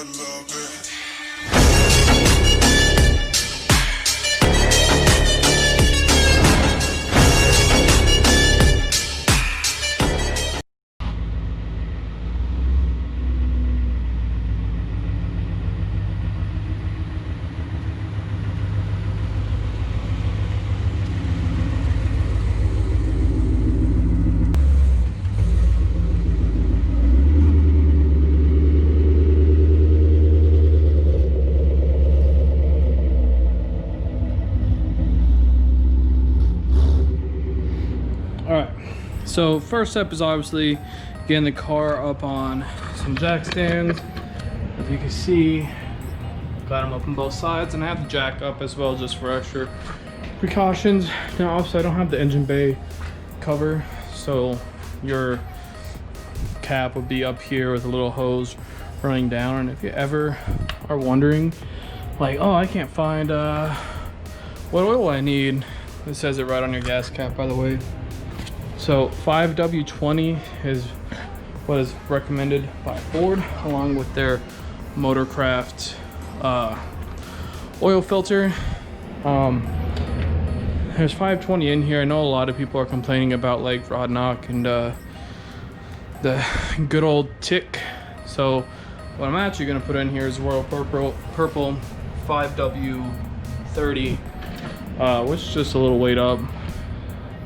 love it. So first step is obviously getting the car up on some jack stands. As you can see, got them up on both sides, and I have the jack up as well just for extra precautions. Now obviously I don't have the engine bay cover, so your cap would be up here with a little hose running down. And if you ever are wondering, like, oh, I can't find what oil I need, it says it right on your gas cap, by the way. So 5W20 is what is recommended by Ford, along with their Motorcraft oil filter. There's 520 in here. I know a lot of people are complaining about like rod knock and the good old tick. So what I'm actually going to put in here is Royal Purple 5W30, which is just a little weight up,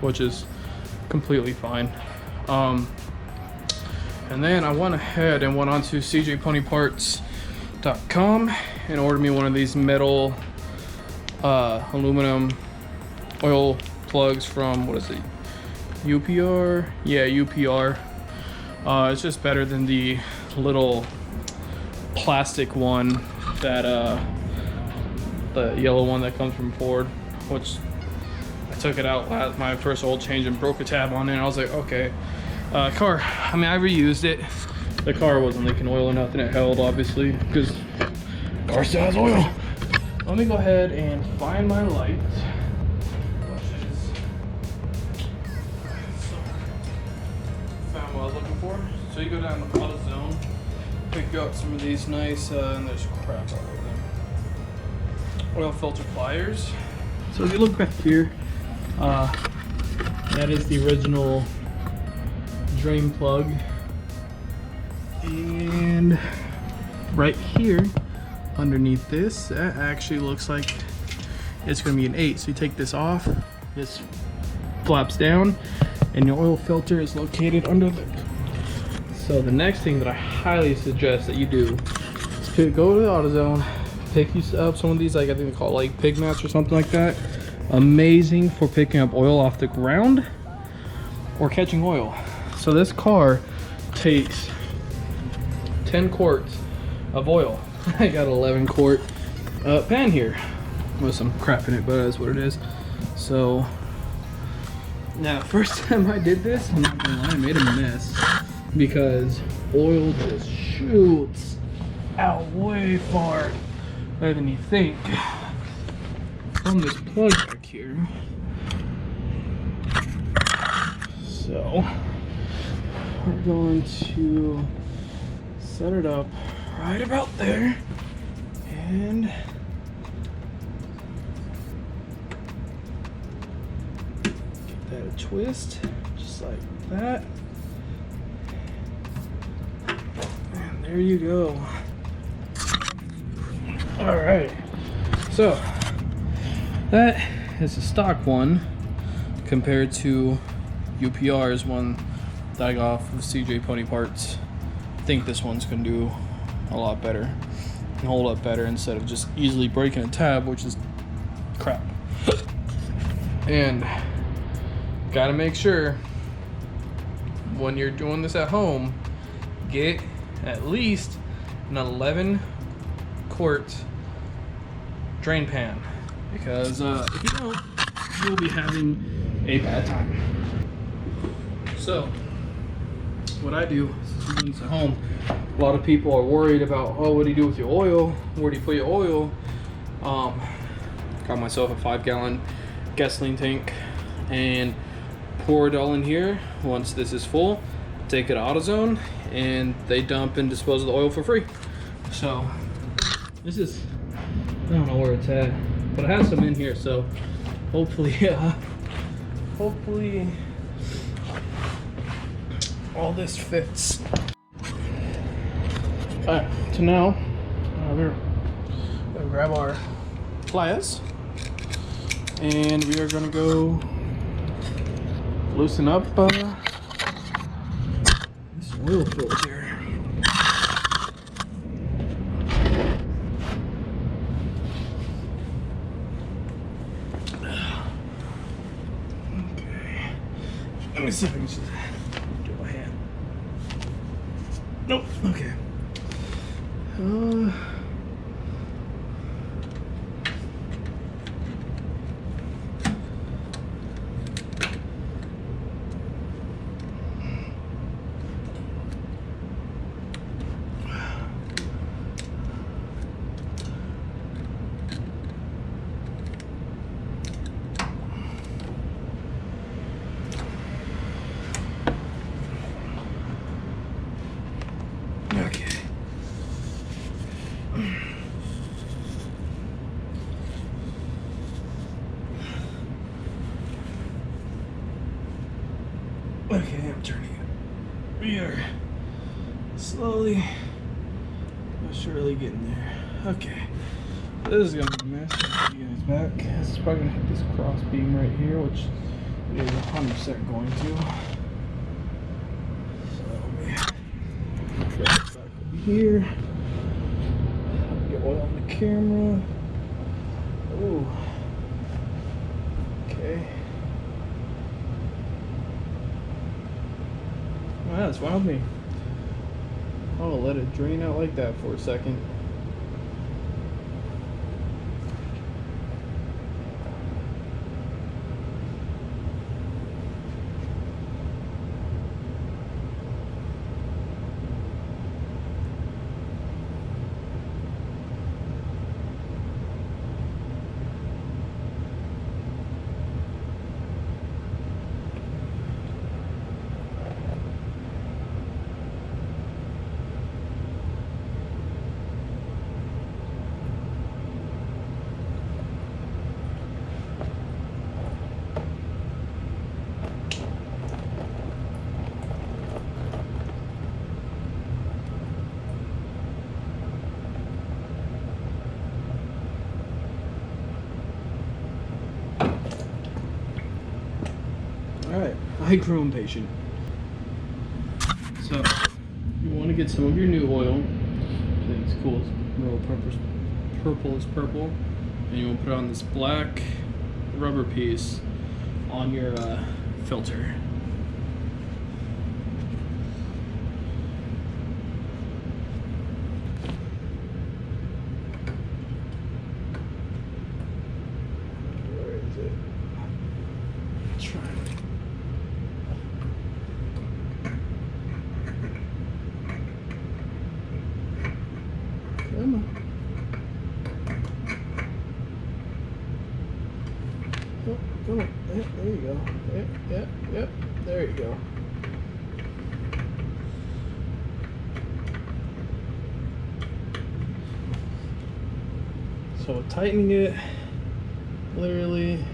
which is completely fine. And then I went ahead and went onto cjponyparts.com and ordered me one of these metal aluminum oil plugs from, what is it, UPR? Yeah, UPR. It's just better than the little plastic one that the yellow one that comes from Ford, which I took it out last my first oil change and broke a tab on it, and I was like, okay. Car, I mean, I reused it. The car wasn't leaking oil or nothing. It held, obviously, because car still has oil. Let me go ahead and find my light. Found what I was looking for. So you go down to AutoZone, pick up some of these nice, and there's crap all over them, oil filter pliers. So if you look back here, that is the original drain plug, and right here underneath this, that actually looks like it's going to be an 8. So you take this off, this flaps down, and your oil filter is located under there. So the next thing that I highly suggest that you do is go to the AutoZone, pick you up some of these, like I think they call it like pig mats or something like that. Amazing for picking up oil off the ground or catching oil. So this car takes 10 quarts of oil. I got an 11 quart pan here with some crap in it, but that's what it is. So now first time I did this, I'm not gonna lie, I made a mess because oil just shoots out way far better than you think from this plug back here. So we're going to set it up right about there and get that a twist just like that, and there you go. All right, so that is a stock one compared to UPR's one that I got off of CJ Pony Parts. I think this one's gonna do a lot better and hold up better instead of just easily breaking a tab, which is crap. And gotta make sure when you're doing this at home, get at least an 11 quart drain pan, because if you don't, you'll be having a bad time. So what I do is doing this at home. A lot of people are worried about, oh, what do you do with your oil? Where do you put your oil? Got myself a 5-gallon gasoline tank and pour it all in here. Once this is full, take it to AutoZone and they dump and dispose of the oil for free. So this is, I don't know where it's at, but it has some in here, so hopefully hopefully all this fits. Alright, so now we're gonna grab our pliers and we are gonna go loosen up this oil filter. Okay, let me see if I can just do my hand. Nope. Okay. Okay. Okay, I'm turning it. We are slowly but surely getting there. Okay. This is gonna be a mess. I'll put you guys back. This is probably gonna hit this cross beam right here, which it is 100% going to. So let me put that back over here. Get oil on the camera. Ooh. Okay. Wow, that's wild me. I'll let it drain out like that for a second. Alright, I grew impatient. So, you want to get some of your new oil. I think it's cool. It's real purple is purple. And you want to put on this black rubber piece on your filter. Where is it? Try it. Come on. Oh, come on. There you go. Yep. There you go. So tightening it, literally,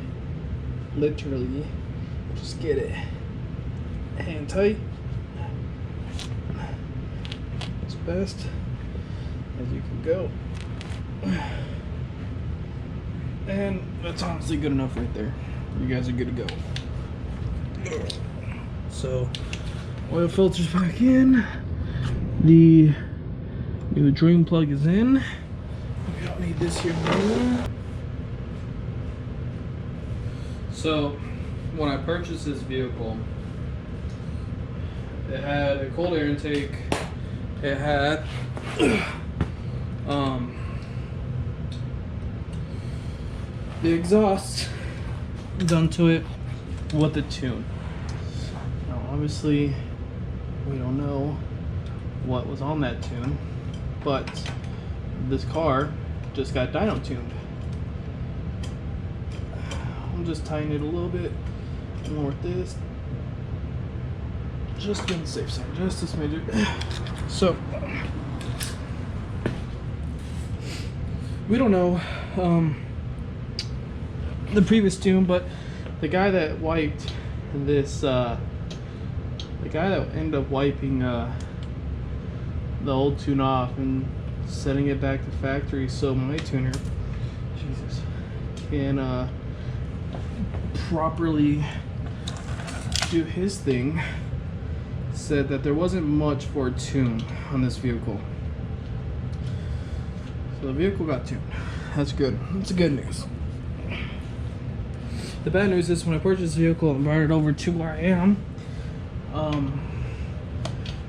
just get it hand tight as best as you can go. And that's honestly good enough right there. You guys are good to go. So, oil filter's back in. The new drain plug is in. We don't need this here anymore. So, when I purchased this vehicle, it had a cold air intake. It had the exhaust done to it with the tune. Now obviously we don't know what was on that tune, but this car just got dyno tuned. I'm just tightening it a little bit more with this, just on the safe side, just a smidgen. So we don't know the previous tune, but the guy that wiped this, the guy that ended up wiping the old tune off and setting it back to factory so my tuner, Jesus, can properly do his thing, said that there wasn't much for a tune on this vehicle. So the vehicle got tuned. That's good. That's good news. The bad news is when I purchased the vehicle and brought it over to where I am,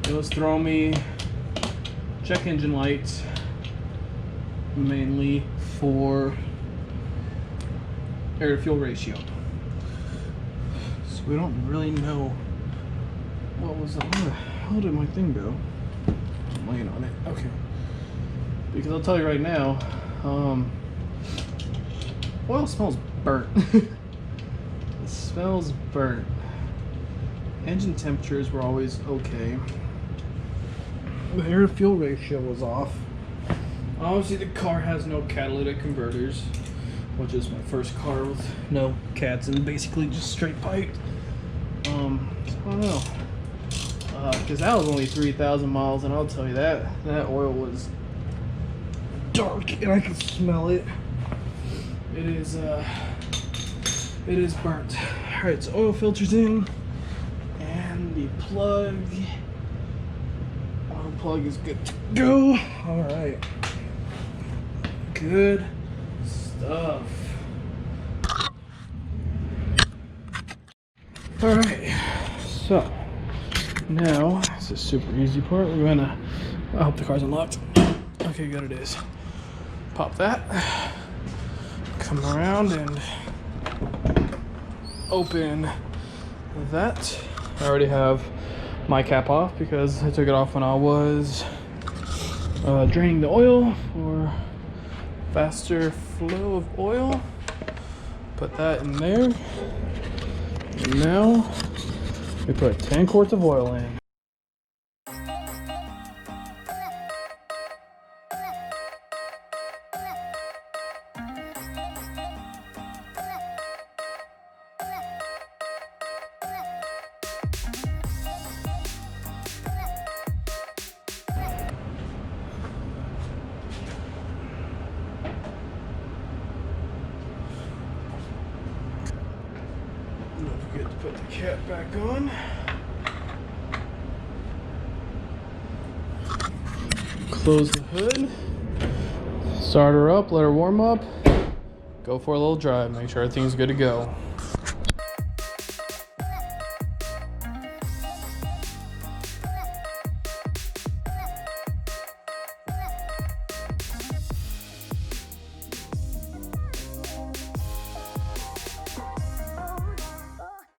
it was throwing me check engine lights mainly for air to fuel ratio. So we don't really know what was up. Where the hell did my thing go? I'm laying on it. Okay. Because I'll tell you right now, oil smells burnt. It smells burnt. Engine temperatures were always okay. The air to fuel ratio was off. Obviously the car has no catalytic converters, which is my first car with no cats and basically just straight piped. So I don't know. Because that was only 3,000 miles, and I'll tell you that oil was dark and I can smell it. It is burnt. Alright, so oil filters in, and the plug is good to go. Alright, good stuff. Alright, so now it's a super easy part. We're gonna, I hope the car's unlocked. Okay, good, it is. Pop that, come around and open that. I already have my cap off because I took it off when I was draining the oil for faster flow of oil. Put that in there. And now we put 10 quarts of oil in. Don't forget to put the cap back on. Close the hood. Start her up, let her warm up. Go for a little drive, make sure everything's good to go.